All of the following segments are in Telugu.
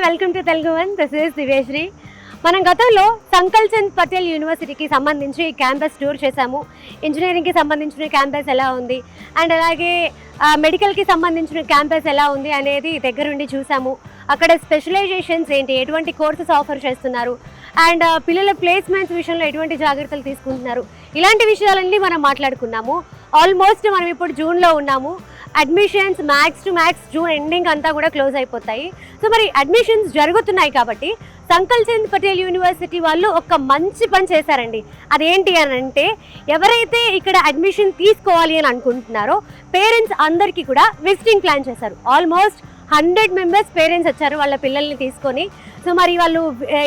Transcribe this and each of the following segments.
Welcome to Telugu one. This is Divyasri. మనం గతంలో సంకల్ చంద్ పటేల్ యూనివర్సిటీకి సంబంధించి క్యాంపస్ టూర్ చేశాము. ఇంజనీరింగ్కి సంబంధించిన క్యాంపస్ ఎలా ఉంది అండ్ అలాగే మెడికల్కి సంబంధించిన క్యాంపస్ ఎలా ఉంది అనేది దగ్గరుండి చూసాము. అక్కడ స్పెషలైజేషన్స్ ఏంటి, ఎటువంటి కోర్సెస్ ఆఫర్ చేస్తున్నారు అండ్ పిల్లల ప్లేస్మెంట్స్ విషయంలో ఎటువంటి జాగ్రత్తలు తీసుకుంటున్నారు, ఇలాంటి విషయాలన్నీ మనం మాట్లాడుకున్నాము. ఆల్మోస్ట్ మనం ఇప్పుడు జూన్లో ఉన్నాము. Admissions max to max June ending అంతా కూడా క్లోజ్ అయిపోతాయి. సో మరి అడ్మిషన్స్ జరుగుతున్నాయి కాబట్టి సంకల్ చంద్ పటేల్ యూనివర్సిటీ వాళ్ళు ఒక మంచి పని చేశారండి. అదేంటి అని అంటే, ఎవరైతే ఇక్కడ అడ్మిషన్ తీసుకోవాలి అని అనుకుంటున్నారో పేరెంట్స్ అందరికీ కూడా విజిటింగ్ ప్లాన్ చేశారు. ఆల్మోస్ట్ 100 మెంబర్స్ పేరెంట్స్ వచ్చారు వాళ్ళ పిల్లల్ని తీసుకొని. సో మరి వాళ్ళు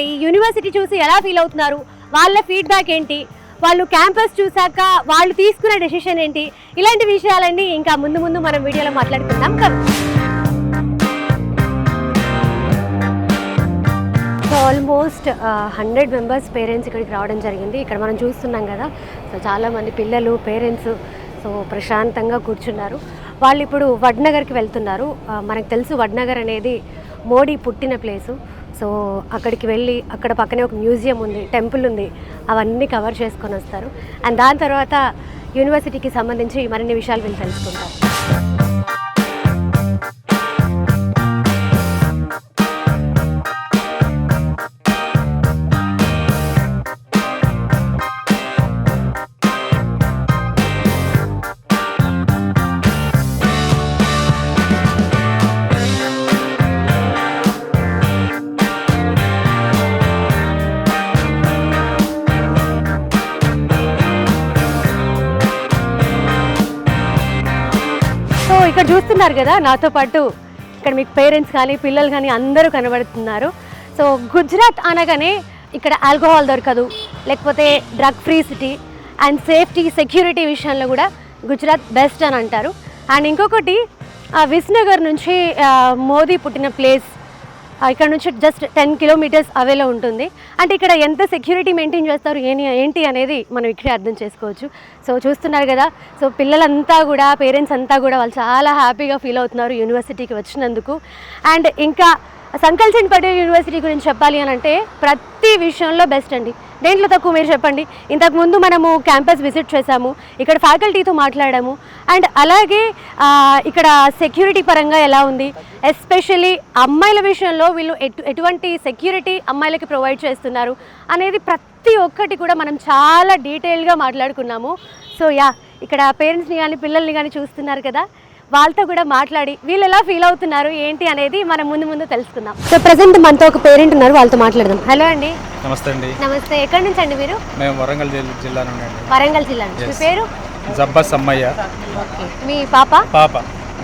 ఈ యూనివర్సిటీ చూసి ఎలా ఫీల్ అవుతున్నారు, వాళ్ళ ఫీడ్బ్యాక్ ఏంటి, వాళ్ళు క్యాంపస్ చూసాక వాళ్ళు తీసుకునే డెసిషన్ ఏంటి, ఇలాంటి విషయాలన్నీ ఇంకా ముందు ముందు మనం వీడియోలో మాట్లాడుకుందాం. సో ఆల్మోస్ట్ 100 మెంబర్స్ పేరెంట్స్ ఇక్కడికి రావడం జరిగింది. ఇక్కడ మనం చూస్తున్నాం కదా, సో చాలామంది పిల్లలు పేరెంట్స్ సో ప్రశాంతంగా కూర్చున్నారు. వాళ్ళు ఇప్పుడు వడ్నగర్కి వెళ్తున్నారు. మనకు తెలుసు వడ్నగర్ అనేది మోడీ పుట్టిన ప్లేసు. సో అక్కడికి వెళ్ళి అక్కడ పక్కనే ఒక మ్యూజియం ఉంది, టెంపుల్ ఉంది, అవన్నీ కవర్ చేసుకొని వస్తారు. అండ్ దాని తర్వాత యూనివర్సిటీకి సంబంధించి మరిన్ని విషయాలు వీళ్ళు తెలుసుకుంటారు. ఇక్కడ చూస్తున్నారు కదా, నాతో పాటు ఇక్కడ మీకు పేరెంట్స్ కానీ పిల్లలు కానీ అందరూ కనబడుతున్నారు. సో గుజరాత్ అనగానే ఇక్కడ ఆల్కహాల్ దొరకదు, లేకపోతే drug free city and safety security విషయంలో కూడా గుజరాత్ బెస్ట్ అని అంటారు. అండ్ ఇంకొకటి విస్నగర్ నుంచి మోదీ పుట్టిన ప్లేస్ ఇక్కడ నుంచి జస్ట్ 10 కిలోమీటర్స్ అవేలో ఉంటుంది. అంటే ఇక్కడ ఎంత సెక్యూరిటీ మెయింటైన్ చేస్తారు ఏంటి అనేది మనం ఇక్కడే అర్థం చేసుకోవచ్చు. సో చూస్తున్నారు కదా, సో పిల్లలంతా కూడా పేరెంట్స్ అంతా కూడా వాళ్ళు చాలా హ్యాపీగా ఫీల్ అవుతున్నారు యూనివర్సిటీకి వచ్చినందుకు. అండ్ ఇంకా సంకల్ చంద్ పటేల్ యూనివర్సిటీ గురించి చెప్పాలి అని అంటే ప్రతి విషయంలో బెస్ట్ అండి. దేంట్లో తక్కువ మీరు చెప్పండి. ఇంతకుముందు మనము క్యాంపస్ విజిట్ చేసాము, ఇక్కడ ఫ్యాకల్టీతో మాట్లాడాము. అండ్ అలాగే ఇక్కడ సెక్యూరిటీ పరంగా ఎలా ఉంది, ఎస్పెషల్లీ అమ్మాయిల విషయంలో వీళ్ళు ఎటువంటి సెక్యూరిటీ అమ్మాయిలకి ప్రొవైడ్ చేస్తున్నారు అనేది ప్రతి ఒక్కటి కూడా మనం చాలా డీటెయిల్గా మాట్లాడుకున్నాము. సో ఇక్కడ పేరెంట్స్ని కానీ పిల్లల్ని కానీ చూస్తున్నారు కదా, వాళ్ళతో కూడా మాట్లాడి వీళ్ళు ఎలా ఫీల్ అవుతున్నారు ఏంటి అనేది మనం ముందు తెలుసుకుందాం. సో ప్రెసెంట్ మనతో ఒక పేరెంట్ ఉన్నారు, వాళ్ళతో మాట్లాడదాం. హలో అండి. నమస్తే అండి. నమస్తే. ఎక్కడి నుంచి అండి మీరు? మేము వరంగల్ జిల్లా నుండి. వరంగల్ జిల్లా నుంచి. మీ పేరు? జబ్బా సమ్మయ్య. ఓకే. మీ పాప?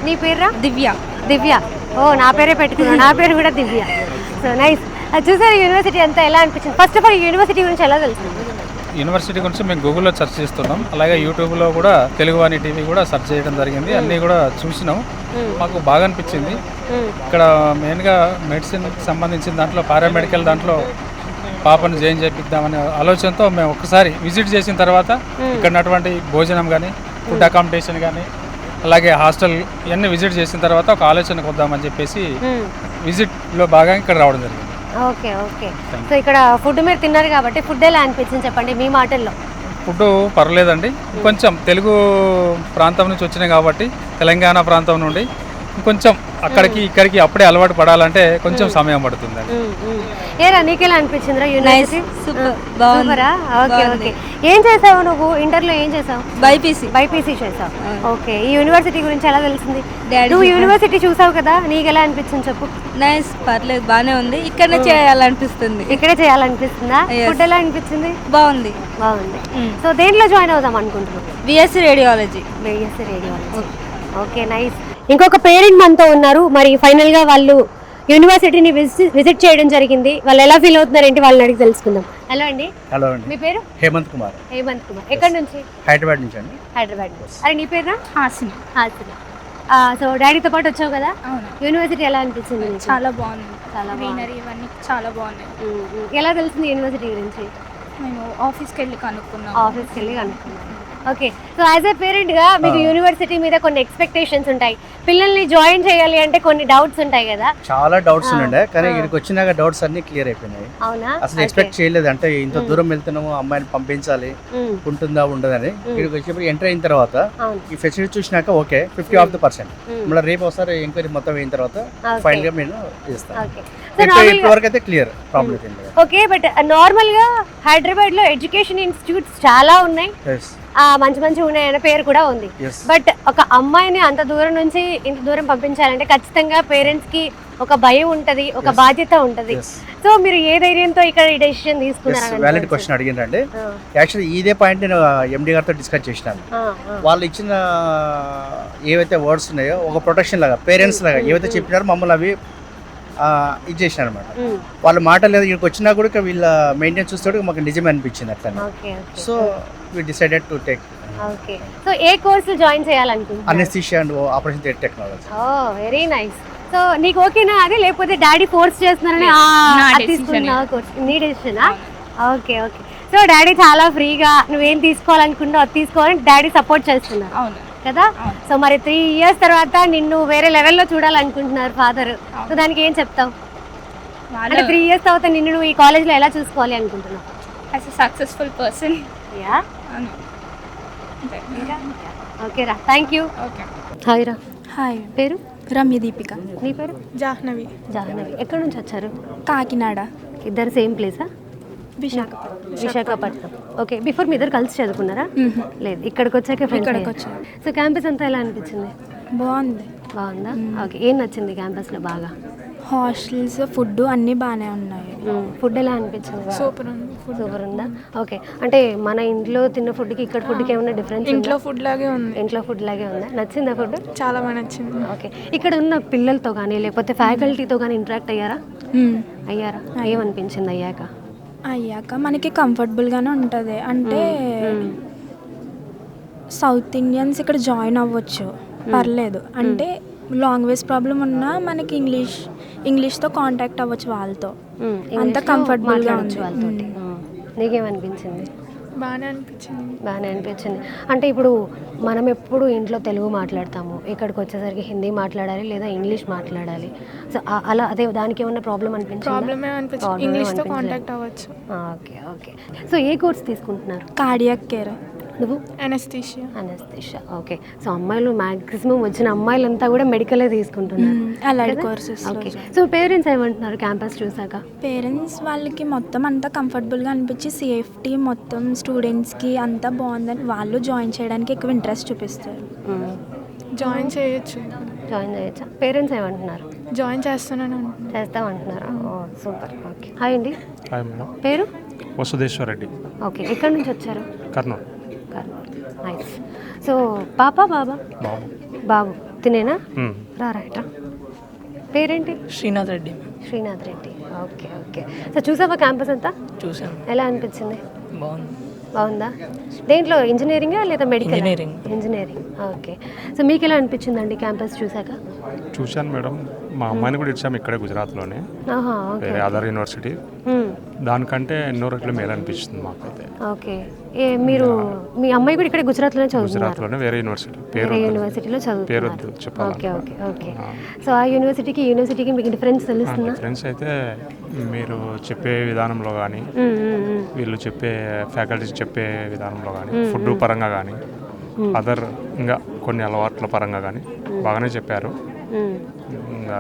నీ పేరు? దివ్య. ఓ, నా పేరే పెట్టుకున్నాను. నా పేరు కూడా దివ్య. So nice. చూసారు యూనివర్సిటీ అంతా ఎలా అనిపించింది? ఫస్ట్ ఆఫ్ ఆల్ యూనివర్సిటీ గురించి ఎలా తెలుస్తుంది? యూనివర్సిటీ గురించి మేము గూగుల్లో సెర్చ్ చేస్తున్నాం, అలాగే యూట్యూబ్లో కూడా తెలుగు వాణి టీవీ కూడా సెర్చ్ చేయడం జరిగింది. అన్నీ కూడా చూసినాం, మాకు బాగా అనిపించింది. ఇక్కడ మెయిన్గా మెడిసిన్కి సంబంధించిన దాంట్లో పారామెడికల్ దాంట్లో పాపను జాయిన్ చేపిద్దామనే ఆలోచనతో మేము ఒక్కసారి విజిట్ చేసిన తర్వాత ఇక్కడ ఉన్నటువంటి భోజనం కానీ ఫుడ్ అకామిడేషన్ కానీ అలాగే హాస్టల్ ఇవన్నీ విజిట్ చేసిన తర్వాత ఒక ఆలోచనకు వద్దామని చెప్పేసి విజిట్లో భాగంగా ఇక్కడ రావడం జరిగింది. ఓకే. సో ఇక్కడ ఫుడ్ మీరు తిన్నారు కాబట్టి ఫుడ్ ఎలా అనిపించింది చెప్పండి మీ మాటల్లో. ఫుడ్ పర్లేదండి. కొంచెం తెలుగు ప్రాంతం నుంచి వచ్చినాయి కాబట్టి తెలంగాణ ప్రాంతం నుండి కొంచెం అక్కడికి ఇక్కడికి అప్పుడే అలవాటు పడాలంటే కొంచెం సమయం పడుతుంది. ఏరా నీకెలా అనిపించిందిరా యూనివర్సిటీ? సూపరా. ఓకే. ఏం చేసావు నువ్వు ఇంటర్లో? ఏం చేసావు? బైపీసీ చేసావు. ఓకే. ఈ యూనివర్సిటీ గురించి ఎలా తెలిసింది? నువ్వు యూనివర్సిటీ చూసావు కదా, నీకు ఎలా అనిపించింది చెప్పు. నైస్, పర్లేదు, బాగానే ఉంది. ఇక్కడే చేయాలనిపిస్తుంది. ఇక్కడే చేయాలనిపిస్తుందా? ఫుడ్ ఎలా అనిపించింది? బాగుంది. సో దేంట్లో జాయిన్ అవుదాం అనుకుంటున్నావు? BSc radiology. Okay, nice. ఇంకొక పేరెంట్ మనతో ఉన్నారు. మరి ఫైనల్ గా వాళ్ళు యూనివర్సిటీని విజిట్ చేయడం జరిగింది. వాళ్ళు ఎలా ఫీల్ అవుతున్నారు ఏంటి వాళ్ళని అడిగి తెలుసుకుందాం. హలో అండి. మీ పేరు? హేమంత్ కుమార్. ఎక్కడి నుంచి? హైదరాబాద్ నుంచి అండి. అరే నీ పేరు? హాసిని. సో డాడీతో పాటు వచ్చావు కదా, యూనివర్సిటీ ఎలా అనిపించింది? చాలా బాగుంది. ఇవన్నీ చాలా బాగున్నాయి. ఎలా తెలిసింది యూనివర్సిటీ గురించి? మేము ఆఫీస్కి వెళ్ళి కనుక్కున్నాం. ఓకే. సో యాజ్ ఏ పేరెంట్గా మీకు యూనివర్సిటీ మీద కొన్ని ఎక్స్పెక్టేషన్స్ ఉంటాయి, పిల్లల్ని జాయిన్ చేయాలి అంటే కొన్ని డౌట్స్ ఉంటాయి కదా. చాలా డౌట్స్ ఉండే, కానీ ఇక్కడికి వచ్చినాక డౌట్స్ అన్ని క్లియర్ అయిపోయినాయి. అవునా? అసలు ఎక్స్పెక్ట్ చేయలేదు, అంటే ఇంత దూరం వెళ్తున్నాము అమ్మాయిని పంపించాలి ఉంటుందా ఉండదని. ఇక్కడికి వచ్చేప్పుడు ఎంటర్ అయిన తర్వాత ఈ ఫెసిలిటీ చూసినాక ఓకే 50% మళ్ళీ రేపు ఒకసారి ఎంక్వైరీ మొత్తం అయిన తర్వాత ఫైనల్ గా నేను ఇస్తాను. ఇప్పటి వరకు అయితే క్లియర్, ప్రాబ్లం ఏం లేదు. ఓకే, బట్ నార్మల్ గా హైదరాబాద్ లో ఎడ్యుకేషన్ ఇన్స్టిట్యూట్స్ చాలా ఉన్నాయి, మంచి మంచి ఉన్నాయన్న పేరు కూడా ఉంది. బట్ ఒక అమ్మాయిని అంత దూరం నుంచి ఇంత దూరం పంపించాలంటే ఖచ్చితంగా పేరెంట్స్ కి ఒక భయం ఉంటది, ఒక బాధ్యత ఉంటది. సో మీరు ఏ ధైర్యంతో ఇక్కడ ఈ డెసిషన్ తీసుకున్నారు? వ్యాలిడ్ క్వశ్చన్ అడిగిందండి. యాక్చువల్లీ ఇదే పాయింట్ నేను ఎండి గారితో డిస్కస్ చేసినాను. వాళ్ళు ఇచ్చిన ఏవైతే వర్డ్స్ ఉన్నాయో ఒక ప్రొటెక్షన్ లాగా, పేరెంట్స్ లాగా ఏవైతే చెప్పినారో మమ్మల్ని అవి ఇది చేసినారు అనమాట. వాళ్ళ మాట లేదు, ఇక్కడికి వచ్చినా కూడా వీళ్ళ మెయింటెనెన్స్ చూస్తే మాకు నిజమే అనిపించింది అట్లా. So we decided to take. Okay, so ఏ కోర్సు జాయిన్ చేయాలనుకుంటున్నారు? Anaesthesia and operation theatre technology. Oh very nice. So నీకు ఓకేనా అది, లేకపోతే డాడీ ఫోర్స్ చేస్తున్నారని తీసుకున్నావు కోర్స్? నీ డెసిషనా? Okay okay. సో డాడీ చాలా ఫ్రీగా నువ్వేం తీసుకోవాలనుకున్నావు అది తీసుకోవాలని డాడీ సపోర్ట్ చేస్తున్నారు కదా. సో మరి 3 years తర్వాత నిన్ను వేరే లెవెల్లో చూడాలనుకుంటున్నారు ఫాదర్. సో దానికి ఏం చెప్తావు? అంటే 3 years తర్వాత నిన్ను నువ్వు ఈ కాలేజ్లో ఎలా చూసుకోవాలి అనుకుంటున్నావు? As a successful person. Yeah, okay రా, థ్యాంక్ యూ. హాయ్ రా. హాయ్, పేరు? రమ్య దీపిక. నీ పేరు? జాహ్నవి. జాహ్నవి. ఎక్కడి నుంచి వచ్చారు? కాకినాడ. ఇద్దరు సేమ్ ప్లేసా? విశాఖపట్నం. ఓకే, బిఫోర్ మీ ఇద్దరు కలిసి చదువుకున్నారా? లేదు, ఇక్కడికి వచ్చాక ఇక్కడికి వచ్చాను. సో క్యాంపస్ అంతా ఎలా అనిపించింది? బాగుంది. బాగుందా? ఓకే, ఏం నచ్చింది క్యాంపస్లో బాగా? హాస్టల్స్, ఫుడ్ అన్నీ బాగానే ఉన్నాయి. ఫుడ్ ఎలా అనిపించింది? సూపర్ ఉంది. సూపర్ ఉందా? ఓకే, అంటే మన ఇంట్లో తిన్న ఫుడ్కి ఇక్కడ ఫుడ్కి ఏమైనా డిఫరెన్స్? ఇంట్లో ఫుడ్ లాగే ఉంది. ఇంట్లో ఫుడ్ లాగే ఉందా? నచ్చిందా ఫుడ్? చాలా బాగా నచ్చింది. ఓకే, ఇక్కడ ఉన్న పిల్లలతో కానీ లేకపోతే ఫ్యాకల్టీతో కానీ ఇంటరాక్ట్ అయ్యారా? ఏమనిపించింది అయ్యాక మనకి కంఫర్టబుల్గానే ఉంటుంది. అంటే సౌత్ ఇండియన్స్ ఇక్కడ జాయిన్ అవ్వచ్చు, పర్లేదు. అంటే లాంగ్వేజ్ ప్రాబ్లం ఉన్నా మనకి ఇంగ్లీష్తో కాంటాక్ట్ అవ్వచ్చు వాళ్ళతో, అంత కంఫర్టబుల్గా ఉంది వాళ్ళతోటి. నీకేమనిపించింది? బాగానే అనిపించింది. అంటే ఇప్పుడు మనం ఎప్పుడు ఇంట్లో తెలుగు మాట్లాడతాము, ఇక్కడికి వచ్చేసరికి హిందీ మాట్లాడాలి లేదా ఇంగ్లీష్ మాట్లాడాలి. సో అలా అదే దానికి ఏమన్నా ప్రాబ్లం అనిపించింది? ఇంగ్లీష్తో కాంటాక్ట్ అవ్వచ్చు. Okay okay. సో ఏ కోర్స్ తీసుకుంటున్నారు? Cardiac care. నువ్వు? అనెస్థీషియా. ఓకే, సో అమ్మాయిలు మ్యాక్సిమం వచ్చిన అమ్మాయిలంతా కూడా మెడికలే తీసుకుంటున్నారు, allied courses. Okay, so parents ఏమంటున్నారు క్యాంపస్ చూసాక? పేరెంట్స్ వాళ్ళకి మొత్తం అంతా కంఫర్టబుల్గా అనిపించి సేఫ్టీ మొత్తం స్టూడెంట్స్కి అంతా బాగుందని వాళ్ళు జాయిన్ చేయడానికి ఎక్కువ ఇంట్రెస్ట్ చూపిస్తారు. జాయిన్ చేయొచ్చా? పేరెంట్స్ ఏమంటున్నారు? జాయిన్ చేస్తామంటున్నారా? ఓ సూపర్. ఓకే, హాయ్ అండి. Hi madam. పేరు? వసుదేశ్వర్ రెడ్డి. ఓకే, ఎక్కడి నుంచి వచ్చారు? కర్నూలు. నైస్. సో పాప బాబా? బాబు. తినేనా? రైట్. పేరేంటి? Srinath Reddy. Okay okay. So చూసావా క్యాంపస్ అంతా? చూసాను. ఎలా అనిపించింది? బాగుందా? దేంట్లో, ఇంజనీరింగా లేదా మెడికల్? ఇంజనీరింగ్. ఓకే, సో మీకు ఎలా అనిపించిందండి క్యాంపస్ చూసాక? చూశాను మేడం, మా అమ్మాయిని కూడా ఇచ్చాము ఇక్కడే గుజరాత్లోనే, వేరే అదర్ యూనివర్సిటీ. దానికంటే ఎన్నో రెట్లు మేలు అనిపిస్తుంది మాకైతే. ఓకే, మీరు మీ అమ్మాయి కూడా ఇక్కడ గుజరాత్లోనే చదువుతున్నారు? గుజరాత్లోనే వేరే యూనివర్సిటీలో చదువుతున్నారు. చెప్పాలి. Okay okay okay. సో ఆ యూనివర్సిటీకి మీకు డిఫరెన్స్ తెలుస్తుందా? డిఫరెన్స్ అయితే మీరు చెప్పే విధానంలో కానీ, వీళ్ళు చెప్పే ఫ్యాకల్టీస్ చెప్పే విధానంలో కానీ, ఫుడ్ పరంగా కానీ, అదర్ ఇంకా కొన్ని అలవాట్ల పరంగా కానీ బాగానే చెప్పారు. ఇంకా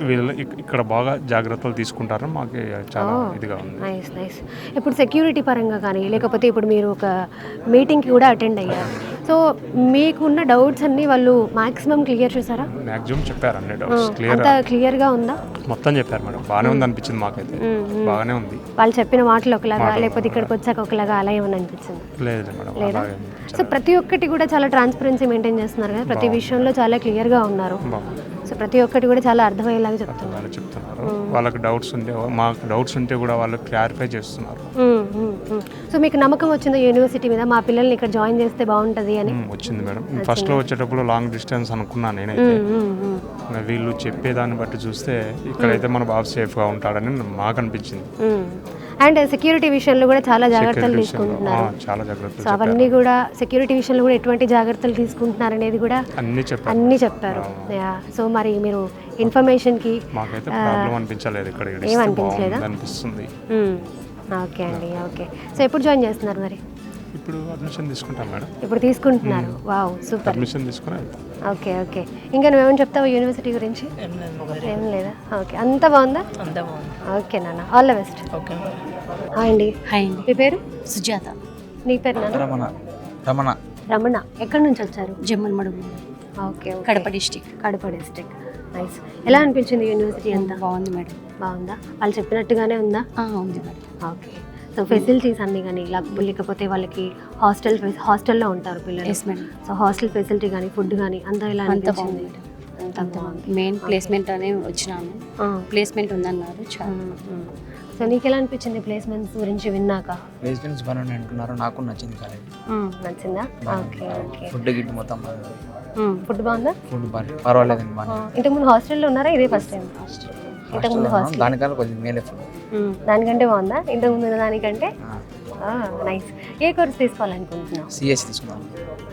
వీళ్ళు ఇక్కడ బాగా జాగ్రత్తలు తీసుకుంటారని మాకు చాలా ఇదిగా ఉంది. నైస్. ఇప్పుడు సెక్యూరిటీ పరంగా కానీ లేకపోతే ఇప్పుడు మీరు ఒక మీటింగ్కి కూడా అటెండ్ అయ్యారు, సో మీకున్న డౌట్స్ అన్నీ వాళ్ళు మాక్సిమం క్లియర్ చేశారా? మ్యాక్సిమం చెప్పారు, అన్ని డౌట్స్ క్లియర్గా ఉందా? మొత్తం చెప్పారు మేడం, బాగానే ఉంది అనిపించింది మాకైతే. బాగానే ఉంది. వాళ్ళు చెప్పిన మాటలు ఒకలాగా లేకపోతే ఇక్కడికి వచ్చాక ఒకలాగా అలా ఏమని అనిపించింది? లేదు మేడం. లేదా? సో ప్రతి ఒక్కటి కూడా చాలా ట్రాన్స్పరెన్సీ మెయింటైన్ చేస్తున్నారు కదా, ప్రతి విషయంలో చాలా క్లియర్గా ఉన్నారు. సో ప్రతి ఒక్కటి కూడా చాలా అర్థమయ్యేలాగా చెప్తున్నారు. వాళ్ళకి డౌట్స్ ఉంటే, మాకు డౌట్స్ ఉంటే కూడా వాళ్ళు క్లారిఫై చేస్తున్నారు. సో మీకు నమ్మకం వచ్చిందా యూనివర్సిటీ మీద, మా పిల్లల్ని ఇక్కడ జాయిన్ చేస్తే బాగుంటుంది అని? వచ్చింది మేడం. ఫస్ట్లో వచ్చేటప్పుడు లాంగ్ డిస్టెన్స్ అనుకున్నాను నేనైతే. ఇంకా వీళ్ళు చెప్పేదాన్ని బట్టి చూస్తే ఇక్కడైతే మన బాబు సేఫ్గా ఉంటాడని నాకు అనిపించింది. అండ్ సెక్యూరిటీ విషయంలో కూడా చాలా జాగ్రత్తలు తీసుకుంటున్నారు. చాలా జాగ్రత్తలు సో అవన్నీ కూడా సెక్యూరిటీ విషయంలో కూడా ఎటువంటి జాగ్రత్తలు తీసుకుంటున్నారు అనేది కూడా అన్నీ చెప్పారు. సో మరి మీరు ఇన్ఫర్మేషన్కి మాకైతే ప్రాబ్లం అనిపించలేదు, ఇక్కడ ఏమనిపించలేదా? అనిపిస్తుంది. ఓకే అండి, ఓకే. సో ఎప్పుడు జాయిన్ చేస్తున్నారు మరి? ఇప్పుడు అడ్మిషన్ తీసుకుంటాం మేడం. ఇప్పుడు తీసుకుంటున్నారు. Wow, super. పర్మిషన్ తీసుకుని వెళ్తాం. Okay okay. ఇంకా నువ్వేమని చెప్తావు యూనివర్సిటీ గురించి? ఏం లేదా? ఓకే, అంతా బాగుందా? అంతా బాగుంది. ఓకే నాన్న, all the best. Okay. Hi అండి. హాయ్ అండి. మీ పేరు? సుజాత. నీ పేరు నాన్న? రమణ. రమణ. ఎక్కడి నుంచి వచ్చారు? Jammalamadugu, okay. Kadapa district. Kadapa district. Nice. ఎలా అనిపించింది యూనివర్సిటీ అంతా? బాగుంది మేడం. బాగుందా? వాళ్ళు చెప్పినట్టుగానే ఉందా? ఉంది మేడం. ఓకే. సో ఫెసిలిటీస్ అన్నీ కానీ లేకపోతే వాళ్ళకి హాస్టల్లో ఉంటారు పిల్లలు. Yes madam. So hostel facility కానీ ఫుడ్ కానీ అంతా ఎలా అంత అనిపించింది? బాగుంది. అంత బాగుంది. మెయిన్ ప్లేస్మెంట్ అనే వచ్చినాను. ప్లేస్మెంట్ ఉందన్నారు. చాలా. సో నీకు ఎలా అనిపించింది ప్లేస్మెంట్స్ గురించి విన్నాక? ప్లేస్మెంట్స్ బాగానే అనుకున్నారు, నాకు నచ్చింది కాలేజ్. నచ్చిందా? Okay okay. ఫుడ్ గిట్ మొత్తం ఫుడ్ బాగుందా? ఫుడ్ బాగా పర్వాలేదండి. బాగా ఇంతకుముందు హాస్టల్లో ఉన్నారా? ఇదే ఫస్ట్ టైం? ఇంతకుముందు హాస్టల్. దానికన్నా కొంచెం మేలే ఫుడ్. దానికంటే బాగుందా ఇంతకుముందు ఉన్న దానికంటే? నైస్. ఏ కోర్స్ తీసుకోవాలనుకుంటున్నావు? సిఎస్ తీసుకున్నాం.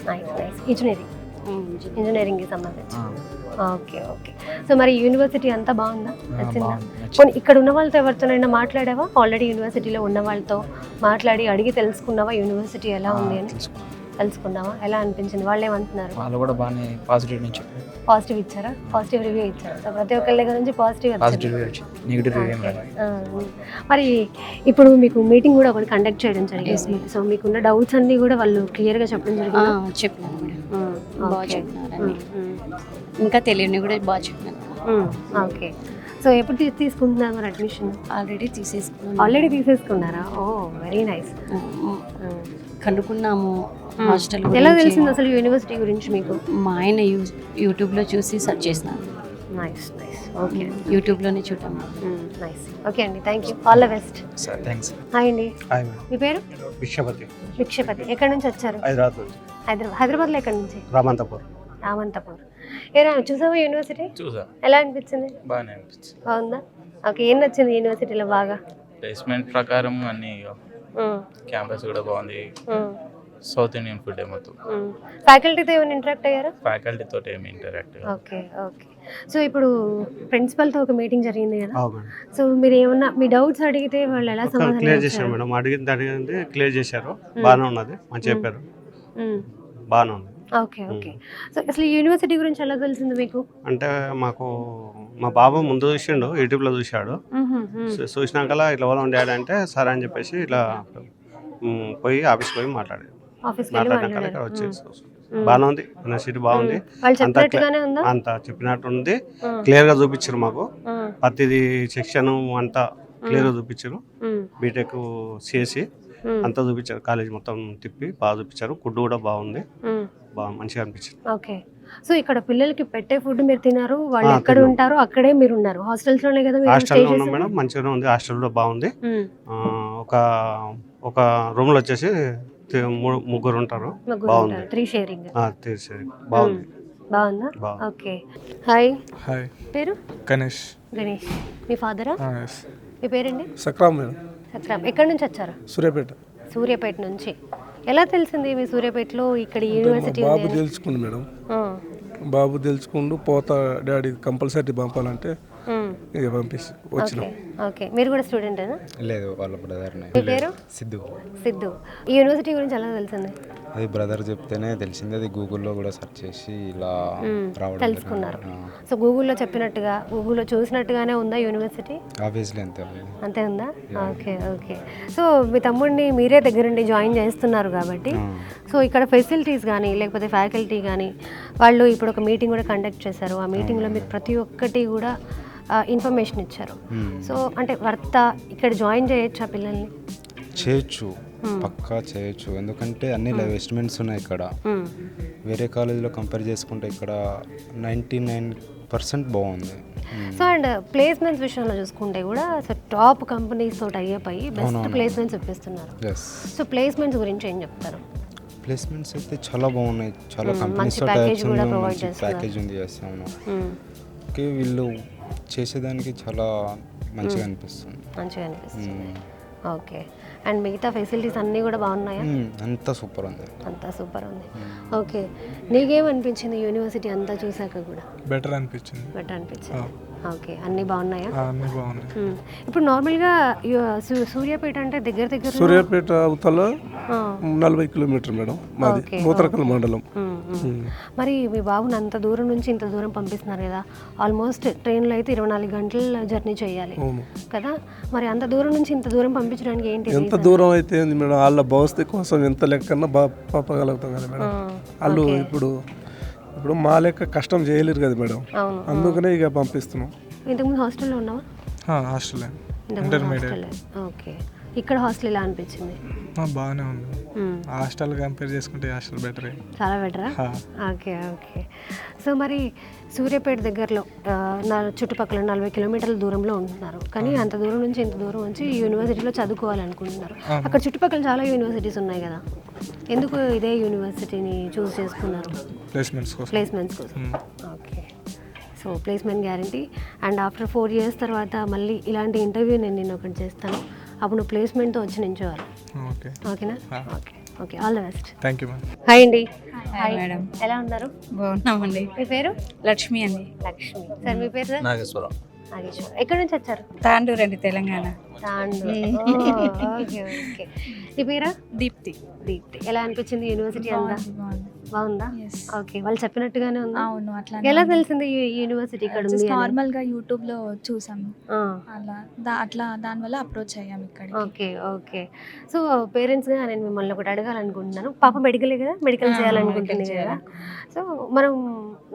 Nice nice. ఇంజనీరింగ్కి సంబంధించి. Okay okay. సో మరి యూనివర్సిటీ అంతా బాగుందా? నచ్చిందా? కొన్ని ఇక్కడ ఉన్న వాళ్ళతో ఎవరితోనైనా మాట్లాడావా? ఆల్రెడీ యూనివర్సిటీలో ఉన్న వాళ్ళతో మాట్లాడి అడిగి తెలుసుకున్నావా యూనివర్సిటీ ఎలా ఉంది అని? తెలుసుకున్నావా? ఎలా అనిపించింది? వాళ్ళు ఏమంటున్నారు? వాళ్ళు కూడా బాగానే పాజిటివ్ నుంచి పాజిటివ్ ఇచ్చారా? పాజిటివ్ రివ్యూ ఇచ్చారా? సో ప్రతి ఒక్కరి దగ్గర నుంచి పాజిటివ్ వచ్చింది, నెగిటివ్ రివ్యూ ఏం రాలేదు. మరి ఇప్పుడు మీకు మీటింగ్ కూడా ఒకటి కండక్ట్ చేయడం జరిగింది. సో మీకున్న డౌట్స్ అన్నీ కూడా వాళ్ళు క్లియర్గా చెప్పడం జరిగింది? చెప్పినాను మేడం. బాగా చెప్పినారండి. ఇంకా తెలియని కూడా బాగా చెప్పినాను. ఓకే. సో ఎప్పుడు తీసుకుంటున్నారు మరి అడ్మిషన్? ఆల్రెడీ తీసేసుకున్నాను. ఆల్రెడీ తీసేసుకున్నారా? ఓ వెరీ నైస్. కనుక్కున్నాము హాస్టల్. ఎలా తెలిసింది అసలు యూనివర్సిటీ గురించి మీకు? మా ఆయన యూట్యూబ్లో చూసి సెర్చ్ చేసినాను. Nice nice. ఓకే. యూట్యూబ్లోనే చూడటం. నైస్. ఓకే అండి, thank you. All the best. Sir thanks. Hi అండి. హాయ్. మీ పేరు? విశ్వపతి. భిక్షపతి. ఎక్కడి నుంచి వచ్చారు? హైదరాబాద్ నుంచి. హైదరాబాద్లో ఎక్కడి నుంచి? రామంతపూర్. రామంతపూర్. ఏరా చూసావా యూనివర్సిటీ? చూసా. ఎలా అనిపించింది? బాగానే అనిపించింది. బాగుందా? ఓకే. ఏం నచ్చింది యూనివర్సిటీలో బాగా? ప్లేస్మెంట్ ప్రకారం అన్ని క్యాంపస్ కూడా బాగుంది. సౌత్ ఇండియన్ ఫుడ్ మొత్తం. ఫ్యాకల్టీతో ఏమైనా ఇంటరాక్ట్ అయ్యారా? ఫ్యాకల్టీతో ఏమి ఇంటరాక్ట్. Okay okay. సో ఇప్పుడు ప్రిన్సిపల్తో ఒక మీటింగ్ జరిగింది కదా? సో మీరు ఏమన్నా మీ డౌట్స్ అడిగితే వాళ్ళు ఎలా సమాధానం క్లియర్ చేశారు మేడం. అడిగింది క్లియర్ చేశారు. బాగానే ఉన్నది, మంచి చెప్పారు, బాగానే ఉంది. Okay okay. సో అసలు యూనివర్సిటీ గురించి ఎలా తెలిసింది మీకు? అంటే మాకు మా బాబు ముందు చూసిండు, యూట్యూబ్లో చూశాడు. చూసినాక ఇట్లా వాళ్ళ డాడీ అంటే సరే అని చెప్పేసి ఇట్లా పోయి ఆఫీస్కి పోయి మాట్లాడాక ఇక్కడ వచ్చేసి బాగానే ఉంది. యూనివర్సిటీ బాగుంది, అంతా చెప్పినట్టు ఉంది. క్లియర్గా చూపించారు మాకు, ప్రతిది సెక్షన్ అంతా క్లియర్గా చూపించారు. బీటెక్ సిఎస్సి అంతా చూపించారు, కాలేజ్ మొత్తం తిప్పి బాగా చూపించారు. ఫుడ్ కూడా బాగుంది, బాగా మంచిగా అనిపించింది. ఓకే. సో ఇక్కడ పిల్లలకి పెట్టే ఫుడ్ మీరు తినారు, వాళ్ళు ఎక్కడ ఉంటారో అక్కడే మీరు ఉన్నారు? హాస్టల్స్ లోనే కదా? హాస్టల్లో ఉన్నాం మేడం, మంచిగానే ఉంది. హాస్టల్ కూడా బాగుంది. ఒక రూమ్ లో వచ్చేసి ముగ్గురు ఉంటారు, బాగుంది. 3 షేరింగ్. బాగుంది. బాగుందా? ఓకే. హాయ్. హాయ్. పేరు? గణేష్. గణేష్. మీ ఫాదరా? మీ పేరండి? సక్రామ్ మేడం. సక్రామ్. ఎక్కడి నుంచి వచ్చారు? సూర్యాపేట. సూర్యాపేట నుంచి. ఎలా తెలిసింది మీ సూర్యాపేటలో ఇక్కడ యూనివర్సిటీ ఉంది? బాబు తెలుసుకుంది మేడం. బాబు తెలుసుకుంటూ పోతా డాడీ కంపల్సరీ పంపాలంటే ఇక పంపిస్తే వచ్చినాం. ఓకే. మీరు కూడా స్టూడెంటేనా? లేదు, వాళ్ళ బ్రదర్. మీ పేరు? సిద్ధు. సిద్ధు. ఈ యూనివర్సిటీ గురించి ఎలా తెలిసింది? అది బ్రదర్ చెప్తేనే తెలిసింది. అది గూగుల్లో కూడా సెర్చ్ చేసి ఇలా రావడం తెలుసుకున్నారు. సో గూగుల్లో చెప్పినట్టుగా, గూగుల్లో చూసినట్టుగానే ఉందా యూనివర్సిటీ? ఆబ్వియస్లీ అంతే ఉందా? Okay okay. సో మీ తమ్ముడిని మీరే దగ్గరుండి జాయిన్ చేస్తున్నారు కాబట్టి సో ఇక్కడ ఫెసిలిటీస్ కానీ లేకపోతే ఫ్యాకల్టీ కానీ వాళ్ళు ఇప్పుడు ఒక మీటింగ్ కూడా కండక్ట్ చేశారు. ఆ మీటింగ్లో మీకు ప్రతి ఒక్కటి కూడా ఇన్ఫర్మేషన్ ఇచ్చారు. సో అంటే వర్త ఇక్కడ జాయిన్ చేయొచ్చా పిల్లల్ని? చేయొచ్చు, పక్కా చేయొచ్చు. ఎందుకంటే అన్ని ఇన్వెస్ట్మెంట్స్ ఉన్నాయి ఇక్కడ. వేరే కాలేజీలో కంపేర్ చేసుకుంటే ఇక్కడ 99% 100% బాగుంది. సో అండ్ ప్లేస్మెంట్స్ విషయంలో చూసుకుంటే కూడా సో టాప్ కంపెనీస్ తోటి అయ్యి బెస్ట్ ప్లేస్మెంట్స్ ఇప్పిస్తున్నారు. ఎస్. సో ప్లేస్మెంట్స్ గురించి ఏం చెప్తారు? ప్లేస్మెంట్స్ అయితే చాలా బాగున్నాయి, చాలా కంపెనీస్ మంచి తో ప్యాకేజ్ టైప్స్ కూడా ఉన్నాయి, ప్రొవైడ్ మంచి చేస్తున్నారు. ప్యాకేజ్ ఉంది. ఎస్ అవును. ఓకే, వీళ్ళు చేసేదానికి చాలా మంచిగా అనిపిస్తుంది. మంచిగా అనిపిస్తుంది. ఓకే. అండ్ మిగతా ఫెసిలిటీస్ అన్నీ కూడా బాగున్నాయా? అంతా సూపర్ ఉంది. అంతా సూపర్ ఉంది. ఓకే, నీకేమనిపించింది యూనివర్సిటీ అంతా చూసాక కూడా? బెటర్ అనిపించింది. బెటర్ అనిపించింది. ఓకే, అన్నీ బాగున్నాయా? అన్నీ బాగున్నాయి. ఇప్పుడు నార్మల్గా సూర్యాపేట అంటే దగ్గర సూర్యాపేట అవతల 40 కిలోమీటర్ మేడం, మాది నూతరకల్ మండలం. మరి మీ బాబుని అంత దూరం నుంచి ఇంత దూరం పంపిస్తున్నారు కదా, ఆల్మోస్ట్ ట్రైన్లో అయితే 24 గంటలు జర్నీ చేయాలి కదా, మరి అంత దూరం నుంచి ఇంత దూరం పంపించడానికి ఏంటి? ఎంత దూరం అయితే ఏంది మేడం, వాళ్ళ భవిష్యత్తు కోసం ఎంత లెక్కన్నా పంపగలుగుతాం కదా మేడం. వాళ్ళు ఇప్పుడు మా లెక్క కష్టం చేయలేరు కదా మేడం, అందుకనే ఇక పంపిస్తున్నాం. ఇంతకుముందు హాస్టల్లో ఉన్నావా? Hostel intermediate. ఓకే, ఇక్కడ హాస్టల్ ఎలా అనిపించింది? బాగానే ఉంది. హాస్టల్ కంపేర్ చేసుకుంటే హాస్టల్ బెటర్, చాలా బెటరా? Okay okay. సో మరి సూర్యాపేట దగ్గరలో చుట్టుపక్కల 40 కిలోమీటర్ల దూరంలో ఉంటున్నారు, కానీ అంత దూరం నుంచి ఇంత దూరం వచ్చి యూనివర్సిటీలో చదువుకోవాలనుకుంటున్నారు. అక్కడ చుట్టుపక్కల చాలా యూనివర్సిటీస్ ఉన్నాయి కదా, ఎందుకు ఇదే యూనివర్సిటీని చూస్ చేసుకున్నారు? ప్లేస్మెంట్స్ కోసం. Okay, so placement guarantee. And after 4 years తర్వాత మళ్ళీ ఇలాంటి ఇంటర్వ్యూ నేను ఒకటి చేస్తాను, అప్పుడు నువ్వు ప్లేస్మెంట్తో వచ్చి నించోవాలి. ఓకేనా? Okay okay, all the best. Thank you ma'am. Hi అండి. Hi madam. ఎలా ఉన్నారు? బాగున్నామండి. మీ పేరు? లక్ష్మి అండి. లక్ష్మి. సార్ మీ పేరు? నాగేశ్వరం. నాగేశ్వరం. ఎక్కడి నుంచి వచ్చారు? తాండూరు అండి, తెలంగాణ. తాండూరు. Okay okay. నీ పేరా? దీప్తి. దీప్తి. ఎలా అనిపించింది యూనివర్సిటీ అంతా? బాగుందా? ఓకే, వాళ్ళు చెప్పినట్టుగానే ఉందా? అవును, అట్లా. ఎలా తెలిసింది ఈ యూనివర్సిటీ ఇక్కడ ఉంది? నార్మల్ గా యూట్యూబ్ లో చూసాము, అలా అట్లా దానివల్ల అప్రోచ్ అయ్యాం ఇక్కడ. Okay okay. సో పేరెంట్స్ గా నేను మిమ్మల్ని ఒకటి అడగాలనుకుంటున్నాను. పాప మెడికలే కదా, మెడికల్ చేయాలనుకుంటుంది కదా. సో మనం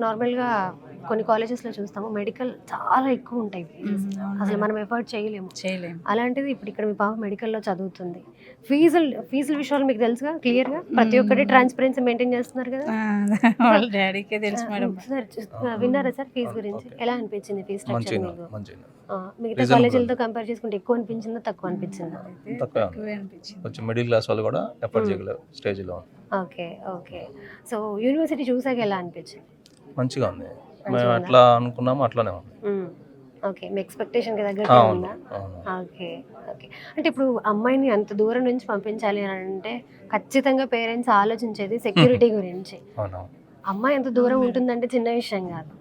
నార్మల్గా కొన్ని కాలేజెస్లో చూస్తాము మెడికల్ చాలా ఎక్కువ ఉంటాయి, అసలు మనం ఎఫర్ట్ చేయలేము. అలాంటిది ఇప్పుడు ఇక్కడ మీ పాప మెడికల్లో చదువుతుంది. ఫీజుల విషయాలు మీకు తెలుసుగా, క్లియర్గా ప్రతి ఒక్కటి ట్రాన్స్పరెన్సీ మెయింటైన్ చేస్తున్నారు కదా. డాడీకే తెలుసు మేడం. సార్ విన్నారా సార్ ఫీజు గురించి? ఎలా అనిపించింది ఫీజు స్ట్రక్చర్ మీకు? మిగతా కాలేజీలతో కంపేర్ చేసుకుంటే ఎక్కువ అనిపించిందా తక్కువ అనిపించిందా? తక్కువే అనిపించింది. కొంచెం మిడిల్ క్లాస్ వాళ్ళు కూడా ఎఫర్ట్ చేయగలరు స్టేజ్లో. Okay okay. సో యూనివర్సిటీ చూసాక ఎలా అనిపించింది? మంచిగా ఉంది, మేము ఎట్లా అనుకున్నామో అట్లానే ఉంది. ఓకే, మీ ఎక్స్పెక్టేషన్కి దగ్గర ఉందా? Okay okay. అంటే ఇప్పుడు అమ్మాయిని అంత దూరం నుంచి పంపించాలి అని అంటే ఖచ్చితంగా పేరెంట్స్ ఆలోచించేది సెక్యూరిటీ గురించి. అమ్మాయి ఎంత దూరం ఉంటుందంటే చిన్న విషయం కాదు.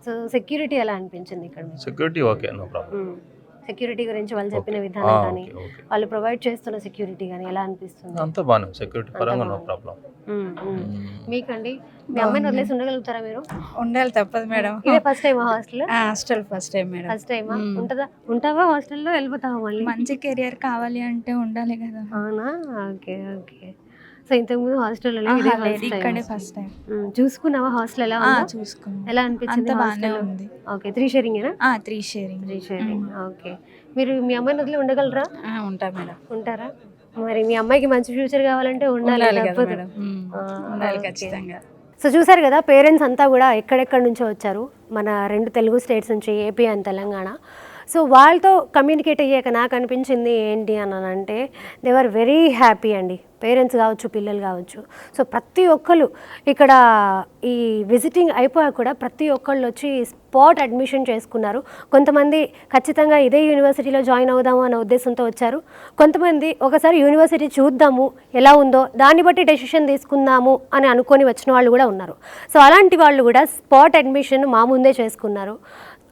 సో సెక్యూరిటీ ఎలా అనిపించింది ఇక్కడ? Security okay, no problem. Security గురించి వాళ్ళు చెప్పిన విధానం కానీ వాళ్ళు ప్రొవైడ్ చేస్తున్న సెక్యూరిటీ కానీ ఎలా అనిపిస్తుంది? అంతా బాగానే, సెక్యూరిటీ పరంగా నో ప్రాబ్లం. మీకండి, మీ అమ్మాయిని వదిలేసి ఉండగలుగుతారా మీరు? ఉండాలి, తప్పదు మేడం. ఇదే first time hostel? Hostel first time madam. First టైమా? ఉంటావా హాస్టల్లో, వెళ్ళిపోతావా మళ్ళీ? మంచి కెరియర్ కావాలి అంటే ఉండాలి కదా. అవునా? Okay okay. సో ఇంతకుముందు హాస్టల్లో ఇక్కడే ఫస్ట్ టైం. చూసుకున్నావా హాస్టల్ ఎలా? చూసుకున్నా. ఎలా అనిపించింది? బాగానే ఉంది. ఓకే, 3 షేరింగేనా? 3 షేరింగ్. ఓకే. మీరు మీ అమ్మాయిని వదిలి ఉండగలరా? ఉంటా మేడం. ఉంటారా? మరి మీ అమ్మాయికి మంచి ఫ్యూచర్ కావాలంటే ఉండాలి ఖచ్చితంగా. సో చూసారు కదా, పేరెంట్స్ అంతా కూడా ఎక్కడెక్కడి నుంచో వచ్చారు, మన 2 తెలుగు స్టేట్స్ నుంచి, ఏపీ అండ్ తెలంగాణ. సో వాళ్ళతో కమ్యూనికేట్ అయ్యాక నాకు అనిపించింది ఏంటి అని అంటే దే ఆర్ వెరీ హ్యాపీ అండి, పేరెంట్స్ కావచ్చు, పిల్లలు కావచ్చు. సో ప్రతి ఒక్కళ్ళు ఇక్కడ ఈ విజిటింగ్ అయిపోయాక కూడా ప్రతి ఒక్కళ్ళు వచ్చి స్పాట్ అడ్మిషన్ చేసుకున్నారు. కొంతమంది ఖచ్చితంగా ఇదే యూనివర్సిటీలో జాయిన్ అవుదాము అనే ఉద్దేశంతో వచ్చారు. కొంతమంది ఒకసారి యూనివర్సిటీ చూద్దాము ఎలా ఉందో, దాన్ని బట్టి డెసిషన్ తీసుకుందాము అని అనుకొని వచ్చిన వాళ్ళు కూడా ఉన్నారు. సో అలాంటి వాళ్ళు కూడా స్పాట్ అడ్మిషన్ మా ముందే చేసుకున్నారు.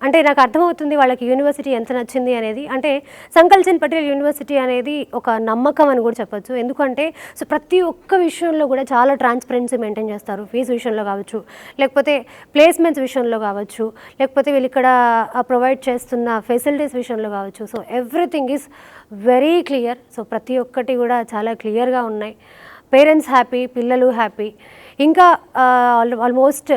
అంటే నాకు అర్థమవుతుంది వాళ్ళకి యూనివర్సిటీ ఎంత నచ్చింది అనేది. అంటే సంకల్చంద్ పటేల్ యూనివర్సిటీ అనేది ఒక నమ్మకం అని కూడా చెప్పొచ్చు. ఎందుకంటే సో ప్రతి ఒక్క విషయంలో కూడా చాలా ట్రాన్స్పరెన్సీ మెయింటైన్ చేస్తారు. ఫీజు విషయంలో కావచ్చు, లేకపోతే ప్లేస్మెంట్స్ విషయంలో కావచ్చు, లేకపోతే వీళ్ళు ఇక్కడ ప్రొవైడ్ చేస్తున్న ఫెసిలిటీస్ విషయంలో కావచ్చు. So everything is very clear. So ప్రతి ఒక్కటి కూడా చాలా క్లియర్గా ఉన్నాయి. పేరెంట్స్ హ్యాపీ, పిల్లలు హ్యాపీ. ఇంకా ఆల్మోస్ట్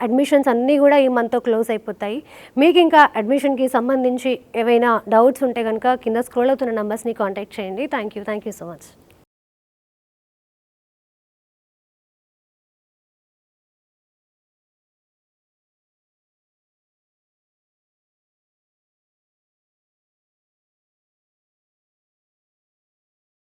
అడ్మిషన్స్ అన్నీ కూడా ఈ మంత్తో క్లోజ్ అయిపోతాయి. మీకు ఇంకా అడ్మిషన్కి సంబంధించి ఏవైనా డౌట్స్ ఉంటే కనుక కింద స్క్రోల్ అవుతున్న నెంబర్స్ని కాంటాక్ట్ చేయండి. Thank you so much.